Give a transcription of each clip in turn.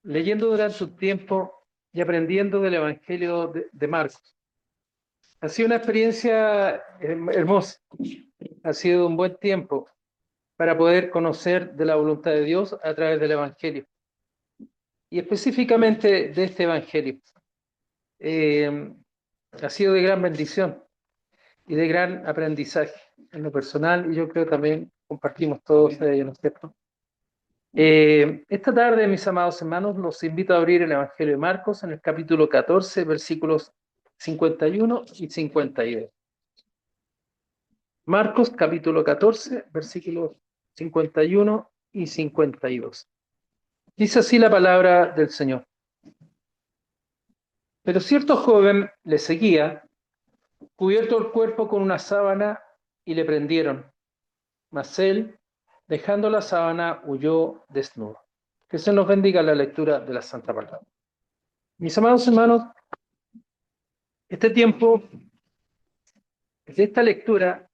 leyendo durante un tiempo y aprendiendo del Evangelio de Marcos. Ha sido una experiencia hermosa, ha sido un buen tiempo para poder conocer de la voluntad de Dios a través del Evangelio y específicamente de este Evangelio. Ha sido de gran bendición y de gran aprendizaje en lo personal, y yo creo que también compartimos todos ellos, ¿no es cierto? Esta tarde, mis amados hermanos, los invito a abrir el Evangelio de Marcos en el capítulo 14, versículos 51 y 52. Marcos, capítulo 14, versículos 51 y 52. Dice así la palabra del Señor. Pero cierto joven le seguía, cubierto el cuerpo con una sábana, y le prendieron. Mas él, dejando la sábana, huyó desnudo. Que se nos bendiga la lectura de la Santa Palabra. Mis amados hermanos, este tiempo, de esta lectura,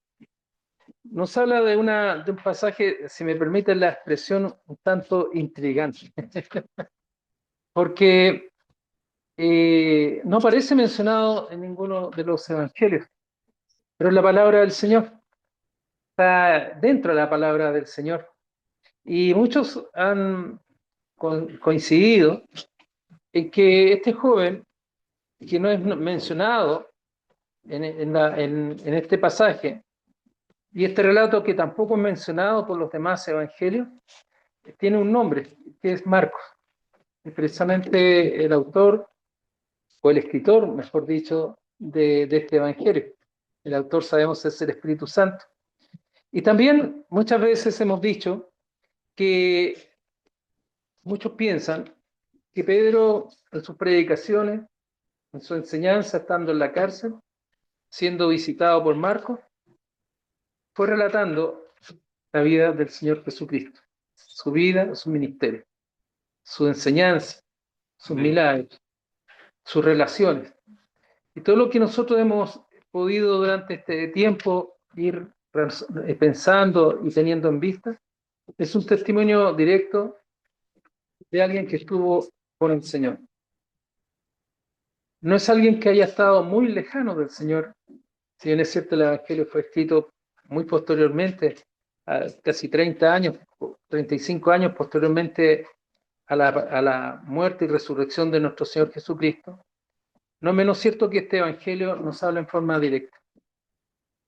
nos habla de un pasaje, si me permiten la expresión, un tanto intrigante. Porque no aparece mencionado en ninguno de los evangelios, pero la palabra del Señor está dentro de la palabra del Señor. Y muchos han coincidido en que este joven, que no es mencionado en este pasaje, y este relato que tampoco es mencionado por los demás evangelios, tiene un nombre, que es Marcos. Y precisamente el autor, o el escritor, mejor dicho, de este evangelio. El autor, sabemos, es el Espíritu Santo. Y también muchas veces hemos dicho que muchos piensan que Pedro, en sus predicaciones, en su enseñanza, estando en la cárcel, siendo visitado por Marcos, fue relatando la vida del Señor Jesucristo, su vida, su ministerio, su enseñanza, sus milagros, sus relaciones. Y todo lo que nosotros hemos podido durante este tiempo ir pensando y teniendo en vista es un testimonio directo de alguien que estuvo con el Señor. No es alguien que haya estado muy lejano del Señor, si bien es cierto el Evangelio fue escrito muy posteriormente, casi 30 años, 35 años posteriormente a la muerte y resurrección de nuestro Señor Jesucristo. No es menos cierto que este Evangelio nos habla en forma directa.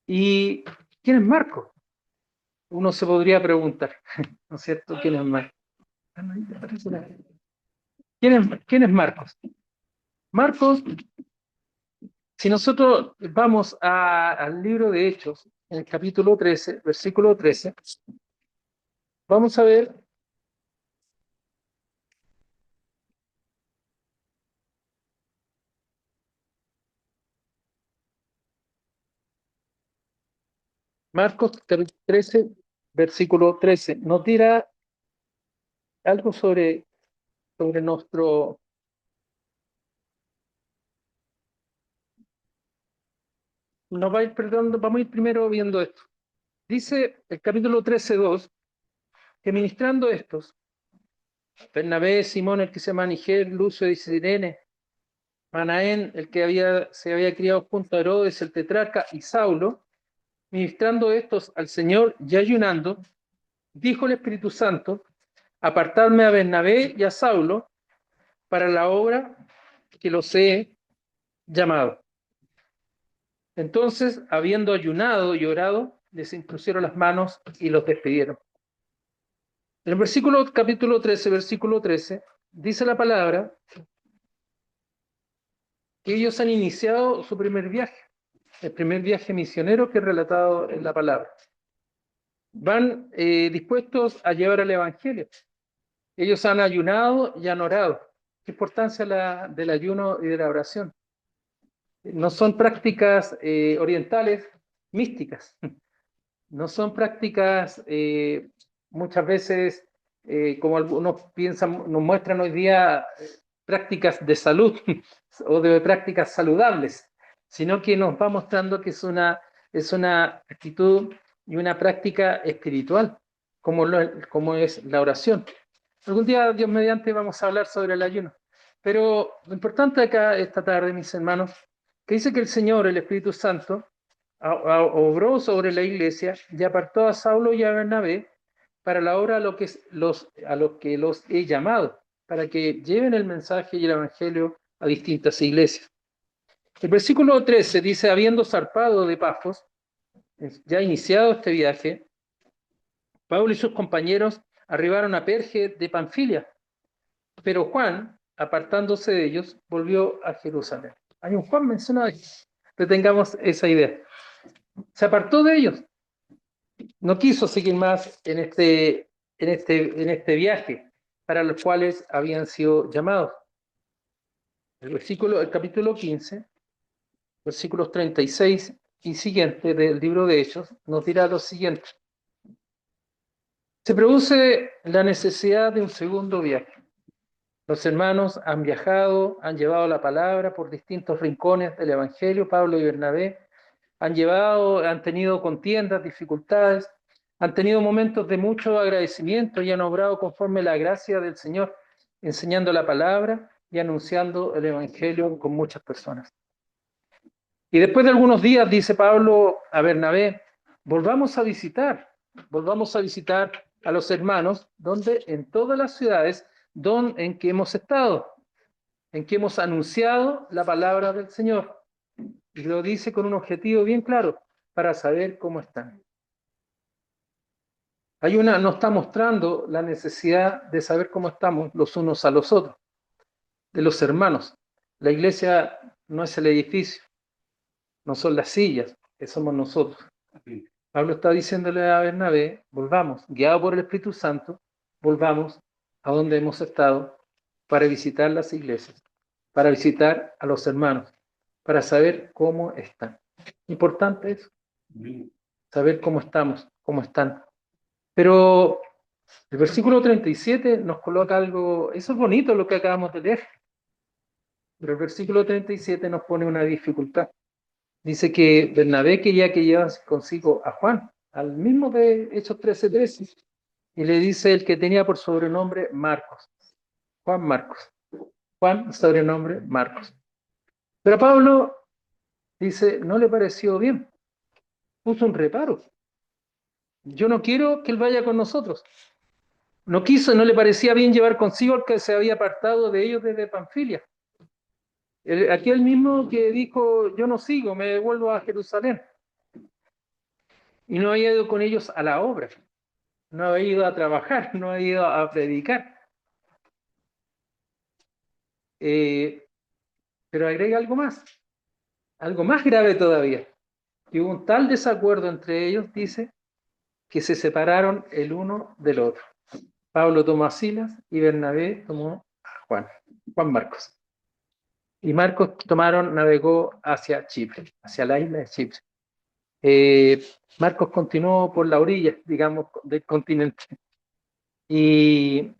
¿Y quién es Marcos? Uno se podría preguntar, ¿no es cierto? ¿Quién es Marcos? ¿Quién es Marcos? Marcos, si nosotros vamos al libro de Hechos, en el capítulo 13, versículo 13, vamos a ver Marcos 13, versículo 13, nos dirá algo sobre nuestro... Vamos a ir primero viendo esto. Dice el capítulo 13:2, que ministrando estos, Bernabé, Simón, el que se llama Niger, Lucio y Sirene, Manaén, el que se había criado junto a Herodes, el tetrarca, y Saulo, ministrando estos al Señor y ayunando, dijo el Espíritu Santo: apartadme a Bernabé y a Saulo para la obra que los he llamado. Entonces, habiendo ayunado y orado, les impusieron las manos y los despidieron. En el versículo, capítulo 13, versículo 13, dice la palabra que ellos han iniciado su primer viaje, el primer viaje misionero que es relatado en la palabra. Van dispuestos a llevar el Evangelio. Ellos han ayunado y han orado. ¿Qué importancia del ayuno y de la oración? No son prácticas orientales místicas, no son prácticas muchas veces, como algunos piensan, nos muestran hoy día prácticas de salud o de prácticas saludables, sino que nos va mostrando que es una actitud y una práctica espiritual, como es la oración. Algún día, Dios mediante, vamos a hablar sobre el ayuno. Pero lo importante acá esta tarde, mis hermanos, que dice que el Señor, el Espíritu Santo, obró sobre la iglesia y apartó a Saulo y a Bernabé para la obra a los que los he llamado, para que lleven el mensaje y el evangelio a distintas iglesias. El versículo 13 dice: habiendo zarpado de Pafos, ya iniciado este viaje, Pablo y sus compañeros arribaron a Perge de Panfilia, pero Juan, apartándose de ellos, volvió a Jerusalén. Hay un Juan mencionado ahí. Retengamos esa idea. Se apartó de ellos. No quiso seguir más en este viaje para los cuales habían sido llamados. El capítulo 15, versículos 36 y siguiente del libro de Hechos, nos dirá lo siguiente. Se produce la necesidad de un segundo viaje. Los hermanos han viajado, han llevado la palabra por distintos rincones del Evangelio. Pablo y Bernabé han tenido contiendas, dificultades, han tenido momentos de mucho agradecimiento y han obrado conforme a la gracia del Señor, enseñando la palabra y anunciando el Evangelio con muchas personas. Y después de algunos días, dice Pablo a Bernabé, volvamos a visitar a los hermanos, donde en todas las ciudades en que hemos estado, en que hemos anunciado la palabra del Señor. Y lo dice con un objetivo bien claro, para saber cómo están. Nos está mostrando la necesidad de saber cómo estamos los unos a los otros, de los hermanos. La iglesia no es el edificio, no son las sillas, que somos nosotros. Pablo está diciéndole a Bernabé, volvamos, guiado por el Espíritu Santo, volvamos a donde hemos estado para visitar las iglesias, para visitar a los hermanos, para saber cómo están. Importante eso, saber cómo estamos, cómo están. Pero el versículo 37 nos coloca algo, eso es bonito lo que acabamos de leer, pero el versículo 37 nos pone una dificultad. Dice que Bernabé quería que llevase consigo a Juan, al mismo de Hechos 13:13, y le dice el que tenía por sobrenombre Marcos, Juan Marcos. Juan, sobrenombre Marcos. Pero a Pablo, dice, no le pareció bien, puso un reparo. Yo no quiero que él vaya con nosotros. No le parecía bien llevar consigo al que se había apartado de ellos desde Panfilia. Aquel mismo que dijo, yo no sigo, me vuelvo a Jerusalén. Y no había ido con ellos a la obra, no había ido a trabajar, no había ido a predicar. Pero agrega algo más grave todavía, que hubo un tal desacuerdo entre ellos, dice, que se separaron el uno del otro. Pablo tomó a Silas y Bernabé tomó a Juan Marcos. Y Marcos navegó hacia Chipre, hacia la isla de Chipre. Marcos continuó por la orilla, digamos, del continente. Y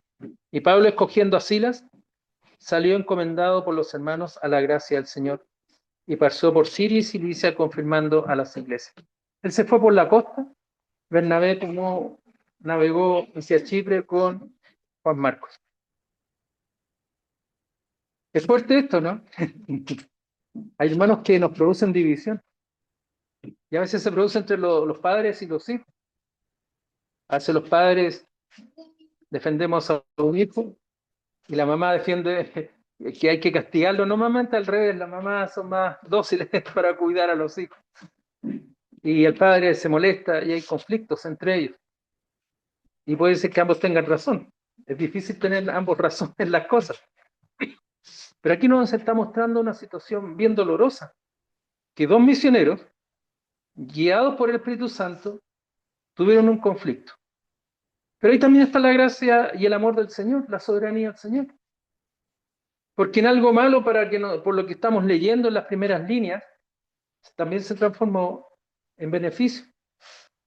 Pablo, escogiendo a Silas, salió encomendado por los hermanos a la gracia del Señor y pasó por Siria y Cilicia confirmando a las iglesias. Él se fue por la costa, Bernabé navegó hacia Chipre con Juan Marcos. Es fuerte esto, ¿no? Hay hermanos que nos producen división y a veces se produce entre los padres y los hijos. A veces los padres defendemos a un hijo y la mamá defiende que hay que castigarlo. Normalmente al revés, las mamás son más dóciles para cuidar a los hijos. Y el padre se molesta y hay conflictos entre ellos. Y puede ser que ambos tengan razón. Es difícil tener ambos razón en las cosas. Pero aquí nos está mostrando una situación bien dolorosa, que dos misioneros, guiados por el Espíritu Santo, tuvieron un conflicto. Pero ahí también está la gracia y el amor del Señor, la soberanía del Señor. Porque en algo malo, por lo que estamos leyendo en las primeras líneas, también se transformó en beneficio,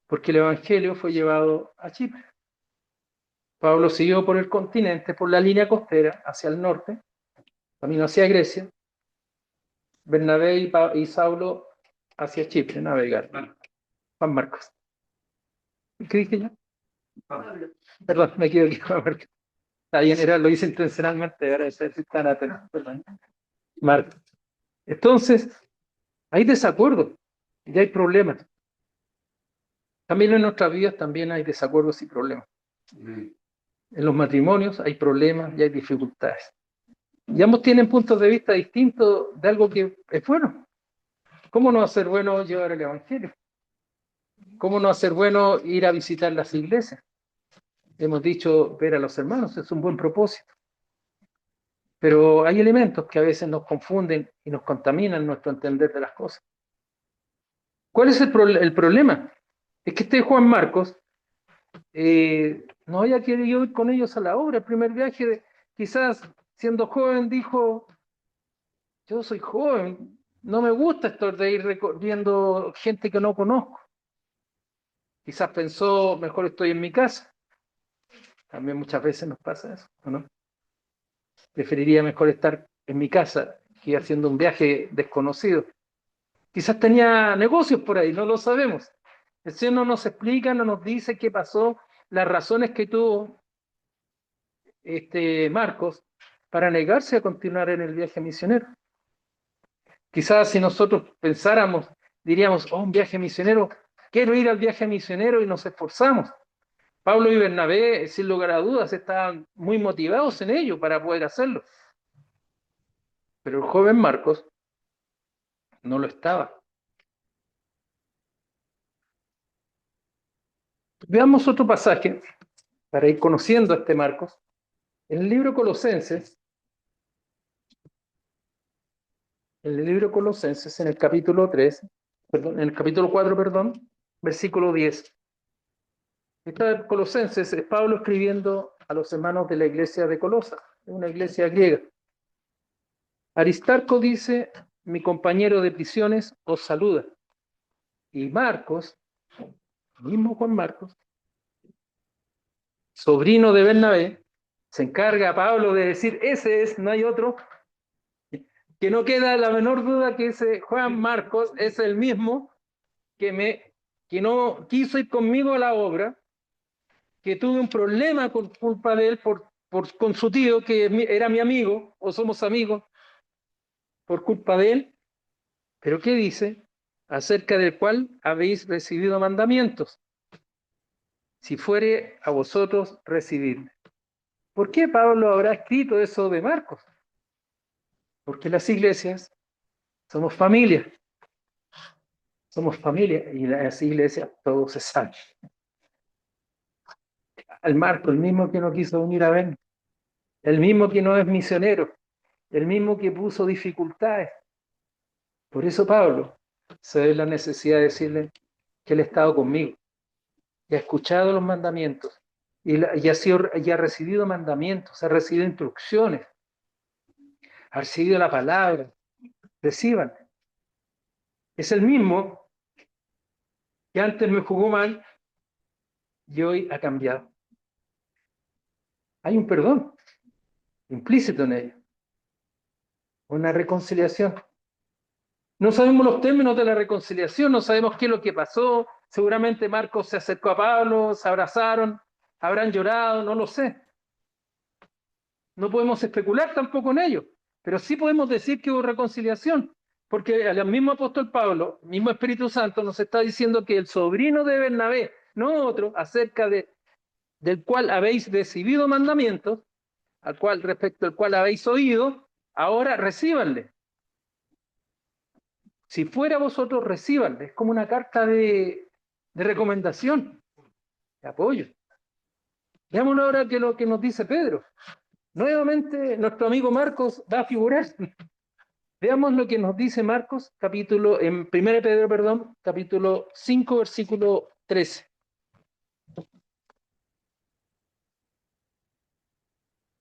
porque el Evangelio fue llevado a Chipre. Pablo siguió por el continente, por la línea costera, hacia el norte, camino hacia Grecia. Bernabé y Saulo hacia Chipre, navegar. Juan Marcos. ¿Qué dije yo? Pablo. Perdón, me equivoqué. Está bien, lo hice intencionalmente, ahora es tan atento, perdón. Marcos. Entonces, hay desacuerdos y hay problemas. También en nuestras vidas también hay desacuerdos y problemas. En los matrimonios hay problemas y hay dificultades. Y ambos tienen puntos de vista distintos de algo que es bueno. ¿Cómo no va a ser bueno llevar el Evangelio? ¿Cómo no va a ser bueno ir a visitar las iglesias? Hemos dicho ver a los hermanos, es un buen propósito. Pero hay elementos que a veces nos confunden y nos contaminan nuestro entender de las cosas. ¿Cuál es el problema? Es que este Juan Marcos no haya querido ir con ellos a la obra. El primer viaje, quizás siendo joven, dijo, yo soy joven, no me gusta esto de ir recorriendo gente que no conozco. Quizás pensó, mejor estoy en mi casa. También muchas veces nos pasa eso, ¿no? Preferiría mejor estar en mi casa que haciendo un viaje desconocido. Quizás tenía negocios por ahí, no lo sabemos. El Señor no nos explica, no nos dice qué pasó, las razones que tuvo Marcos para negarse a continuar en el viaje misionero. Quizás si nosotros pensáramos, diríamos, un viaje misionero, quiero ir al viaje misionero y nos esforzamos. Pablo y Bernabé, sin lugar a dudas, estaban muy motivados en ello para poder hacerlo. Pero el joven Marcos no lo estaba. Veamos otro pasaje para ir conociendo a este Marcos. En el libro Colosenses, en el capítulo 3, en el capítulo 4, versículo 10. Esta Colosenses es Pablo escribiendo a los hermanos de la iglesia de Colosa, una iglesia griega. Aristarco dice, mi compañero de prisiones os saluda. Y Marcos, mismo Juan Marcos, sobrino de Bernabé, se encarga a Pablo de decir, ese es, no hay otro, que no queda la menor duda que ese Juan Marcos es el mismo que no quiso ir conmigo a la obra, que tuve un problema por culpa de él, con su tío, que era mi amigo, o somos amigos, por culpa de él. Pero ¿qué dice? Acerca del cual habéis recibido mandamientos. Si fuere a vosotros recibidme. ¿Por qué Pablo habrá escrito eso de Marcos? Porque las iglesias somos familia. Somos familia y en las iglesias todo se sabe. Al Marco, el mismo que no quiso venir a ver, el mismo que no es misionero, el mismo que puso dificultades. Por eso Pablo se ve la necesidad de decirle que él ha estado conmigo y ha escuchado los mandamientos y ha recibido mandamientos, ha recibido instrucciones, ha recibido la palabra. Reciban. Es el mismo que antes me jugó mal y hoy ha cambiado. Hay un perdón implícito en ello, una reconciliación. No sabemos los términos de la reconciliación, no sabemos qué es lo que pasó. Seguramente Marcos se acercó a Pablo, se abrazaron, habrán llorado, no lo sé. No podemos especular tampoco en ello, pero sí podemos decir que hubo reconciliación, porque el mismo apóstol Pablo, el mismo Espíritu Santo, nos está diciendo que el sobrino de Bernabé, no otro, del cual habéis recibido mandamientos, respecto al cual habéis oído, ahora recíbanle. Si fuera vosotros, recíbanle. Es como una carta de recomendación, de apoyo. Veamos ahora que lo que nos dice Pedro. Nuevamente, nuestro amigo Marcos va a figurar. Veamos lo que nos dice Marcos, en 1 Pedro, capítulo 5, versículo 13.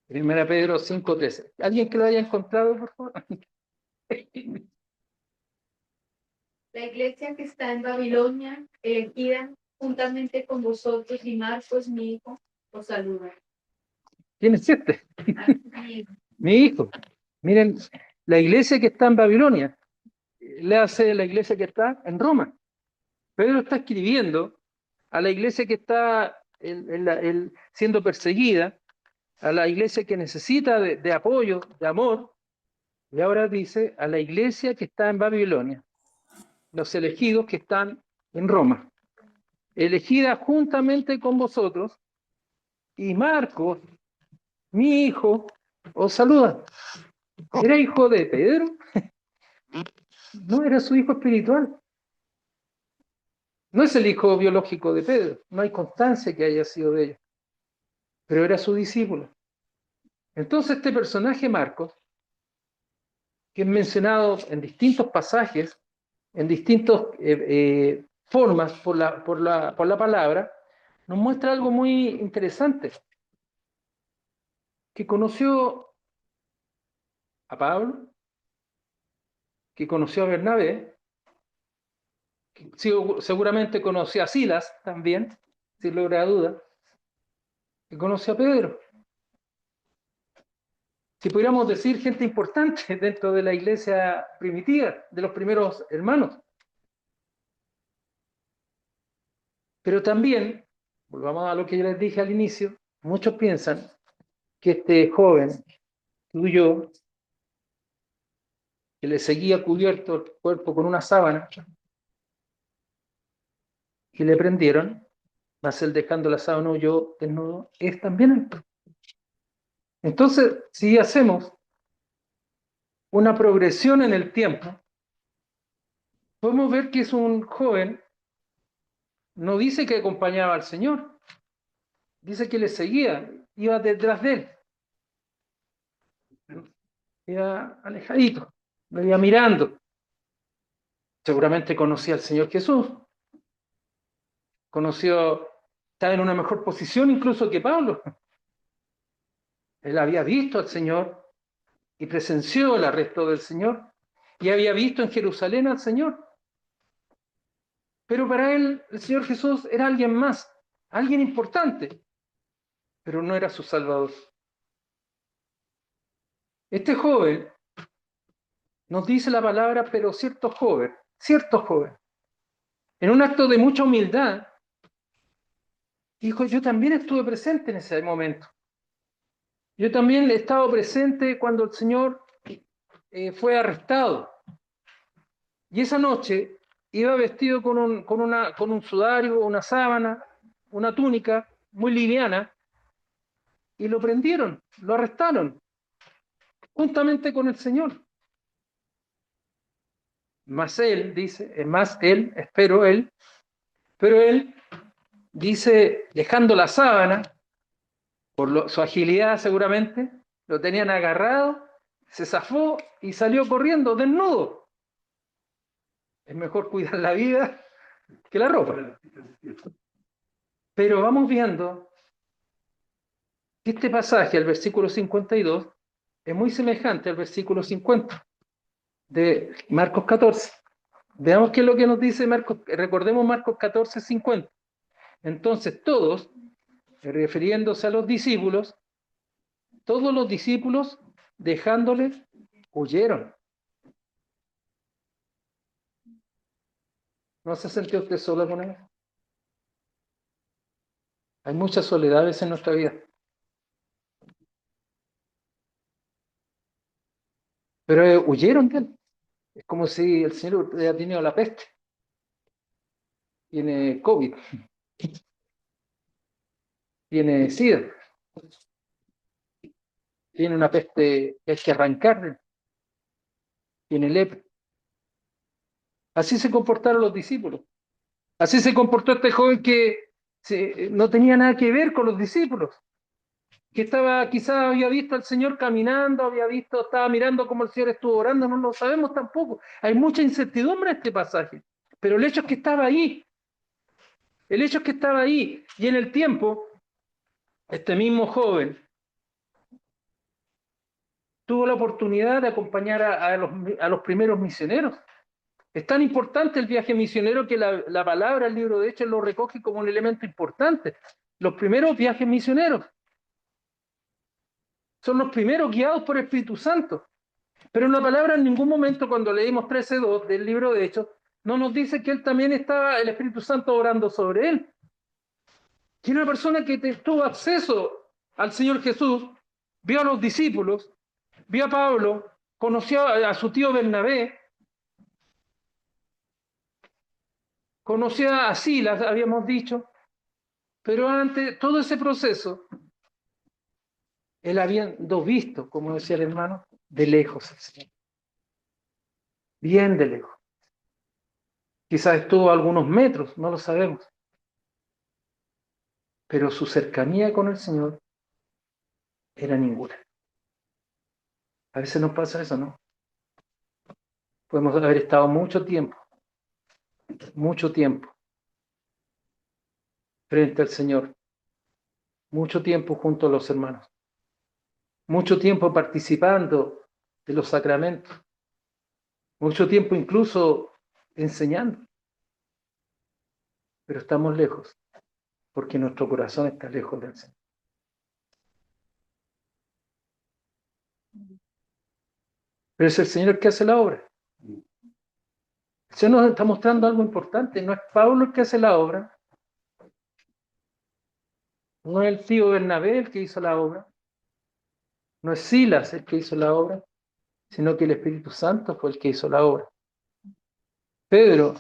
Primera Pedro 5:13. ¿Alguien que lo haya encontrado, por favor? La iglesia que está en Babilonia, elegida juntamente con vosotros y Marcos, mi hijo, os saluda. ¿Quién es este? Mi hijo. Miren, la iglesia que está en Babilonia, le hace la iglesia que está en Roma. Pedro está escribiendo a la iglesia que está siendo perseguida, a la iglesia que necesita de apoyo, de amor, y ahora dice a la iglesia que está en Babilonia, los elegidos que están en Roma, elegida juntamente con vosotros, y Marcos, mi hijo, os saluda. ¿Era hijo de Pedro? No, era su hijo espiritual. No es el hijo biológico de Pedro, no hay constancia que haya sido de ellos, pero era su discípulo. Entonces este personaje Marcos, que es mencionado en distintos pasajes, en distintas formas por la palabra, nos muestra algo muy interesante, que conoció a Pablo, que conoció a Bernabé, que seguramente conoció a Silas también, sin lugar a duda, que conoció a Pedro. Si pudiéramos decir, gente importante dentro de la iglesia primitiva, de los primeros hermanos. Pero también, volvamos a lo que yo les dije al inicio, muchos piensan que este joven, tú y yo, que le seguía cubierto el cuerpo con una sábana y le prendieron, más él dejando la sábana yo desnudo, es también él. Entonces, si hacemos una progresión en el tiempo, podemos ver que es un joven, no dice que acompañaba al Señor, dice que le seguía, iba detrás de él, iba alejadito, lo iba mirando. Seguramente conocía al Señor Jesús, estaba en una mejor posición incluso que Pablo. Él había visto al Señor y presenció el arresto del Señor y había visto en Jerusalén al Señor. Pero para él el Señor Jesús era alguien más, alguien importante, pero no era su Salvador. Este joven, nos dice la palabra, pero cierto joven, en un acto de mucha humildad, dijo, yo también estuve presente en ese momento. Yo también he estado presente cuando el Señor fue arrestado. Y esa noche iba vestido con un sudario, una sábana, una túnica muy liviana, y lo prendieron, lo arrestaron, juntamente con el Señor. Más él, dice, más él, espero él, pero él dice, dejando la sábana, su agilidad seguramente, lo tenían agarrado, se zafó y salió corriendo desnudo. Es mejor cuidar la vida que la ropa. Pero vamos viendo que este pasaje, el versículo 52, es muy semejante al versículo 50 de Marcos 14. Veamos qué es lo que nos dice Marcos, recordemos Marcos 14, 50. Entonces todos, refiriéndose a los discípulos, todos los discípulos, dejándole, huyeron. ¿No se sintió usted solo con él? Hay muchas soledades en nuestra vida. Pero huyeron de él. Es como si el Señor hubiera tenido la peste. Tiene COVID. Tiene SIDA. Tiene una peste que hay que arrancar. Tiene lepra. Así se comportaron los discípulos. Así se comportó este joven que no tenía nada que ver con los discípulos. Que quizás había visto al Señor caminando, estaba mirando cómo el Señor estuvo orando, no lo sabemos tampoco. Hay mucha incertidumbre en este pasaje. Pero el hecho es que estaba ahí. El hecho es que estaba ahí. Y en el tiempo, este mismo joven tuvo la oportunidad de acompañar a los primeros misioneros. Es tan importante el viaje misionero que la palabra, el libro de Hechos, lo recoge como un elemento importante. Los primeros viajes misioneros son los primeros guiados por el Espíritu Santo. Pero en la palabra en ningún momento, cuando leímos 13:2 del libro de Hechos, no nos dice que él también estaba, el Espíritu Santo orando sobre él. Que era una persona que tuvo acceso al Señor Jesús, vio a los discípulos, vio a Pablo, conoció a su tío Bernabé, conoció a Silas, habíamos dicho, pero antes, todo ese proceso, él habiendo visto, como decía el hermano, de lejos al Señor. Bien de lejos. Quizás estuvo a algunos metros, no lo sabemos. Pero su cercanía con el Señor era ninguna. A veces nos pasa eso, ¿no? Podemos haber estado mucho tiempo frente al Señor, mucho tiempo junto a los hermanos, mucho tiempo participando de los sacramentos, mucho tiempo incluso enseñando, pero estamos lejos, porque nuestro corazón está lejos del Señor. Pero es el Señor el que hace la obra. El Señor nos está mostrando algo importante, no es Pablo el que hace la obra, no es el tío Bernabé el que hizo la obra, no es Silas el que hizo la obra, sino que el Espíritu Santo fue el que hizo la obra. Pedro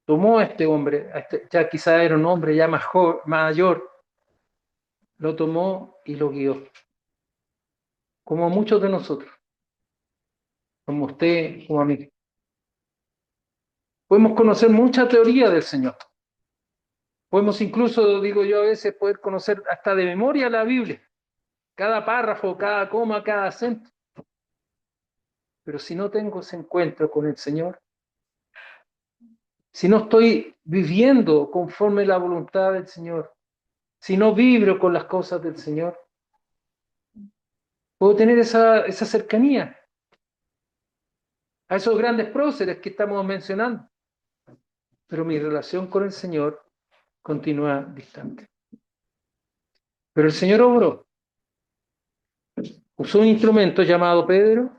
tomó a este hombre, ya quizá era un hombre ya mayor, lo tomó y lo guió, como muchos de nosotros, como usted, como a mí. Podemos conocer mucha teoría del Señor. Podemos incluso, digo yo, a veces poder conocer hasta de memoria la Biblia, cada párrafo, cada coma, cada acento. Pero si no tengo ese encuentro con el Señor, si no estoy viviendo conforme la voluntad del Señor, si no vibro con las cosas del Señor, puedo tener esa cercanía a esos grandes próceres que estamos mencionando. Pero mi relación con el Señor continúa distante. Pero el Señor obró. Usó un instrumento llamado Pedro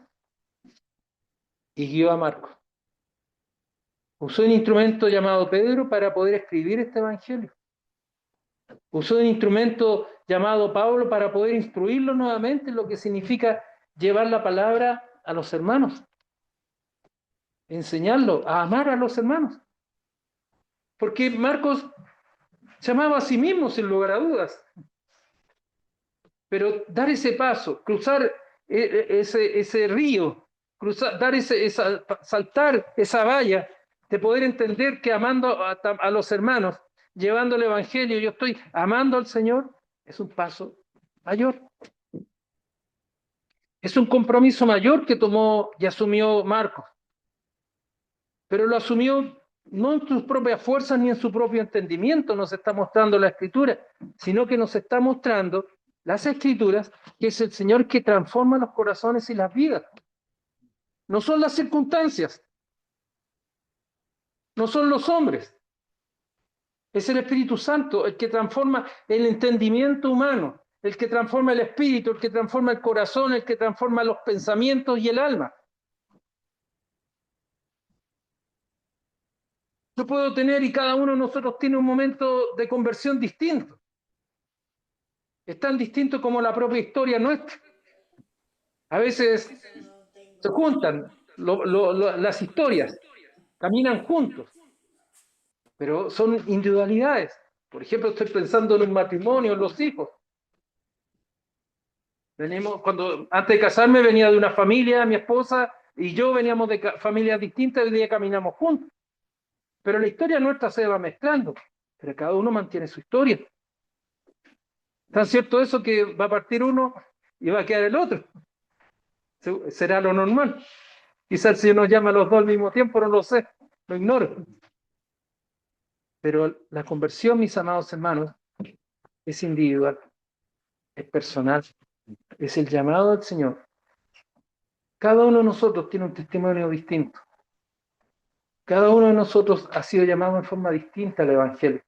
y guió a Marcos. Usó un instrumento llamado Pedro para poder escribir este evangelio. Usó un instrumento llamado Pablo para poder instruirlo nuevamente en lo que significa llevar la palabra a los hermanos. Enseñarlo a amar a los hermanos. Porque Marcos se amaba a sí mismo sin lugar a dudas. Pero dar ese paso, cruzar ese río, saltar esa valla, de poder entender que amando a los hermanos, llevando el evangelio, yo estoy amando al Señor, es un paso mayor. Es un compromiso mayor que tomó y asumió Marcos. Pero lo asumió no en sus propias fuerzas ni en su propio entendimiento, nos está mostrando la Escritura, sino que nos está mostrando las Escrituras, que es el Señor que transforma los corazones y las vidas. No son las circunstancias, no son los hombres, es el Espíritu Santo el que transforma el entendimiento humano, el que transforma el espíritu, el que transforma el corazón, el que transforma los pensamientos y el alma. Yo puedo tener, y cada uno de nosotros tiene un momento de conversión distinto. Es tan distinto como la propia historia nuestra. A veces se juntan las historias, caminan juntos, pero son individualidades. Por ejemplo, estoy pensando en un matrimonio, en los hijos. Antes de casarme venía de una familia, mi esposa y yo veníamos de familias distintas y hoy día caminamos juntos. Pero la historia nuestra se va mezclando, pero cada uno mantiene su historia. ¿Tan cierto eso que va a partir uno y va a quedar el otro? Será lo normal. Quizás el Señor nos llama a los dos al mismo tiempo, no lo sé, lo ignoro. Pero la conversión, mis amados hermanos, es individual, es personal, es el llamado del Señor. Cada uno de nosotros tiene un testimonio distinto. Cada uno de nosotros ha sido llamado en forma distinta al Evangelio.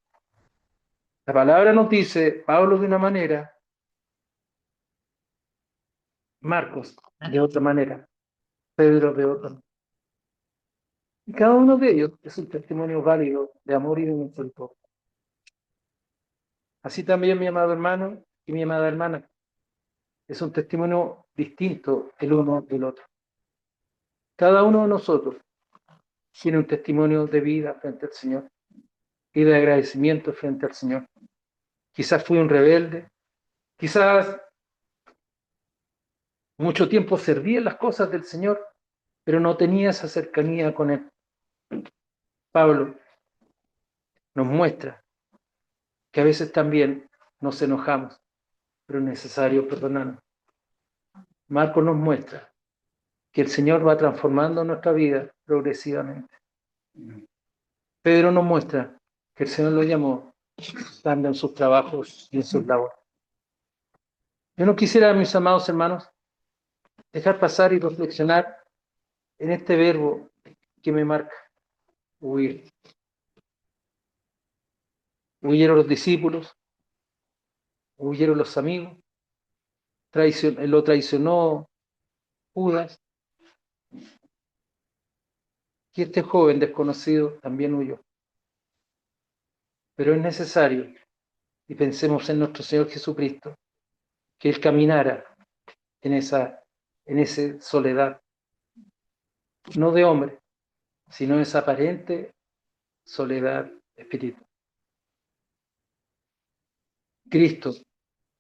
La palabra nos dice, Pablo de una manera, Marcos de otra manera, Pedro de otra. Y cada uno de ellos es un testimonio válido de amor y de misericordia. Así también mi amado hermano y mi amada hermana. Es un testimonio distinto el uno del otro. Cada uno de nosotros tiene un testimonio de vida frente al Señor y de agradecimiento frente al Señor. Quizás fui un rebelde, quizás mucho tiempo serví en las cosas del Señor, pero no tenía esa cercanía con Él. Pablo nos muestra que a veces también nos enojamos, pero es necesario perdonarnos. Marcos nos muestra que el Señor va transformando nuestra vida progresivamente. Pedro nos muestra que el Señor lo llamó estando en sus trabajos y en sus labores. Yo no quisiera, mis amados hermanos, dejar pasar y reflexionar en este verbo que me marca, huir. Huyeron los discípulos, huyeron los amigos, lo traicionó Judas, y este joven desconocido también huyó. Pero es necesario, y pensemos en nuestro Señor Jesucristo, que Él caminara en esa soledad, no de hombre, sino esa aparente soledad espiritual. Cristo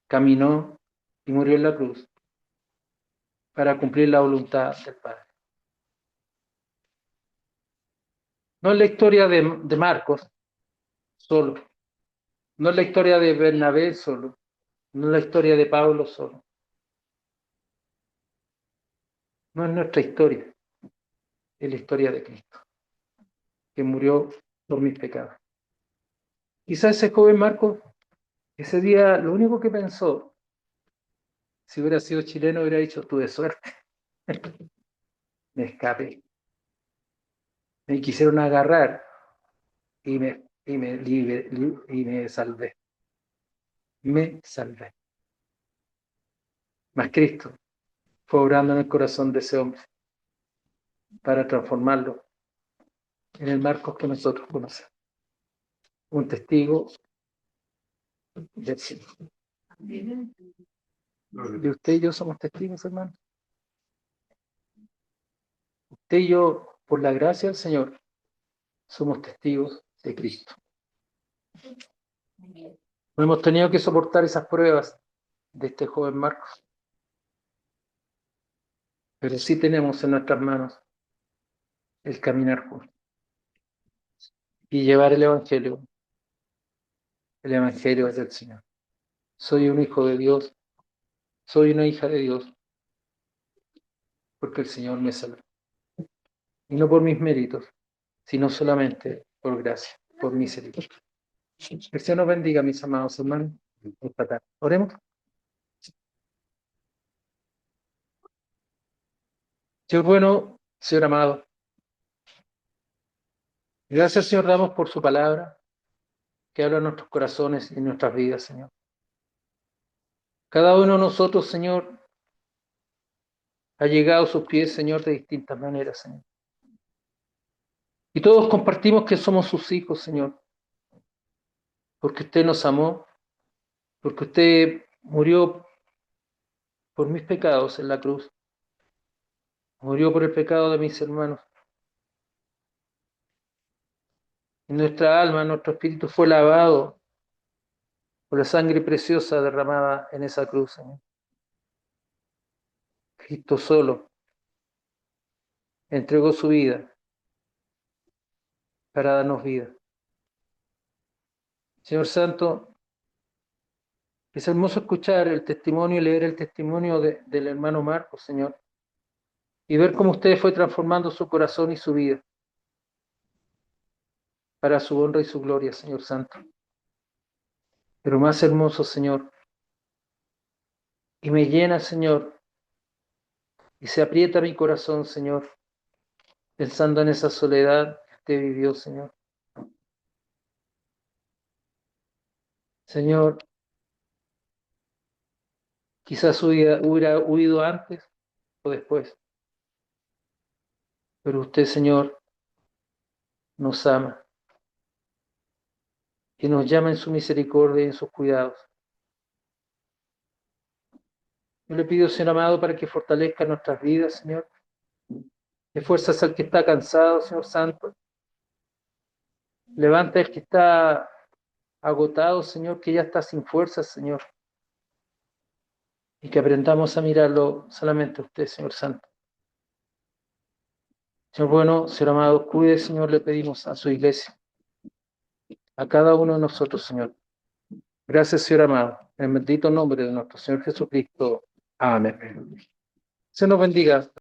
caminó y murió en la cruz para cumplir la voluntad del Padre. No es la historia de Marcos solo, no es la historia de Bernabé solo, no es la historia de Pablo solo, no es nuestra historia, es la historia de Cristo, que murió por mis pecados. Quizás ese joven Marcos, ese día, lo único que pensó, si hubiera sido chileno, hubiera dicho, tuve suerte, me escapé, me quisieron agarrar y me salvé. Me salvé. Mas Cristo fue obrando en el corazón de ese hombre para transformarlo en el Marcos que nosotros conocemos. Un testigo del cielo. Y usted y yo somos testigos, hermano. Usted y yo, por la gracia del Señor, somos testigos de Cristo. No hemos tenido que soportar esas pruebas de este joven Marcos, pero sí tenemos en nuestras manos el caminar juntos y llevar el Evangelio. El Evangelio es del Señor. Soy un hijo de Dios, soy una hija de Dios, porque el Señor me salvó. Y no por mis méritos, sino solamente por gracia, por misericordia. Que el Señor nos bendiga, mis amados hermanos. Oremos. Señor bueno, Señor amado, gracias, Señor, damos por su palabra que habla en nuestros corazones y en nuestras vidas, Señor. Cada uno de nosotros, Señor, ha llegado a sus pies, Señor, de distintas maneras, Señor. Y todos compartimos que somos sus hijos, Señor, porque usted nos amó, porque usted murió por mis pecados en la cruz, murió por el pecado de mis hermanos. Y nuestra alma, nuestro espíritu fue lavado por la sangre preciosa derramada en esa cruz, Señor. Cristo solo entregó su vida para darnos vida. Señor Santo, es hermoso escuchar el testimonio y leer el testimonio del hermano Marcos, Señor, y ver cómo usted fue transformando su corazón y su vida para su honra y su gloria, Señor Santo. Pero más hermoso, Señor, y me llena, Señor, y se aprieta mi corazón, Señor, pensando en esa soledad que usted vivió, Señor. Señor, quizás hubiera huido antes o después, pero usted, Señor, nos ama que nos llama en su misericordia y en sus cuidados. Yo le pido, Señor amado, para que fortalezca nuestras vidas, Señor. De fuerzas al que está cansado, Señor Santo. Levanta al que está agotado, Señor, que ya está sin fuerzas, Señor. Y que aprendamos a mirarlo solamente a usted, Señor Santo. Señor bueno, Señor amado, cuide, Señor, le pedimos a su iglesia, a cada uno de nosotros, Señor. Gracias, Señor amado, en el bendito nombre de nuestro Señor Jesucristo. Amén. Se nos bendiga.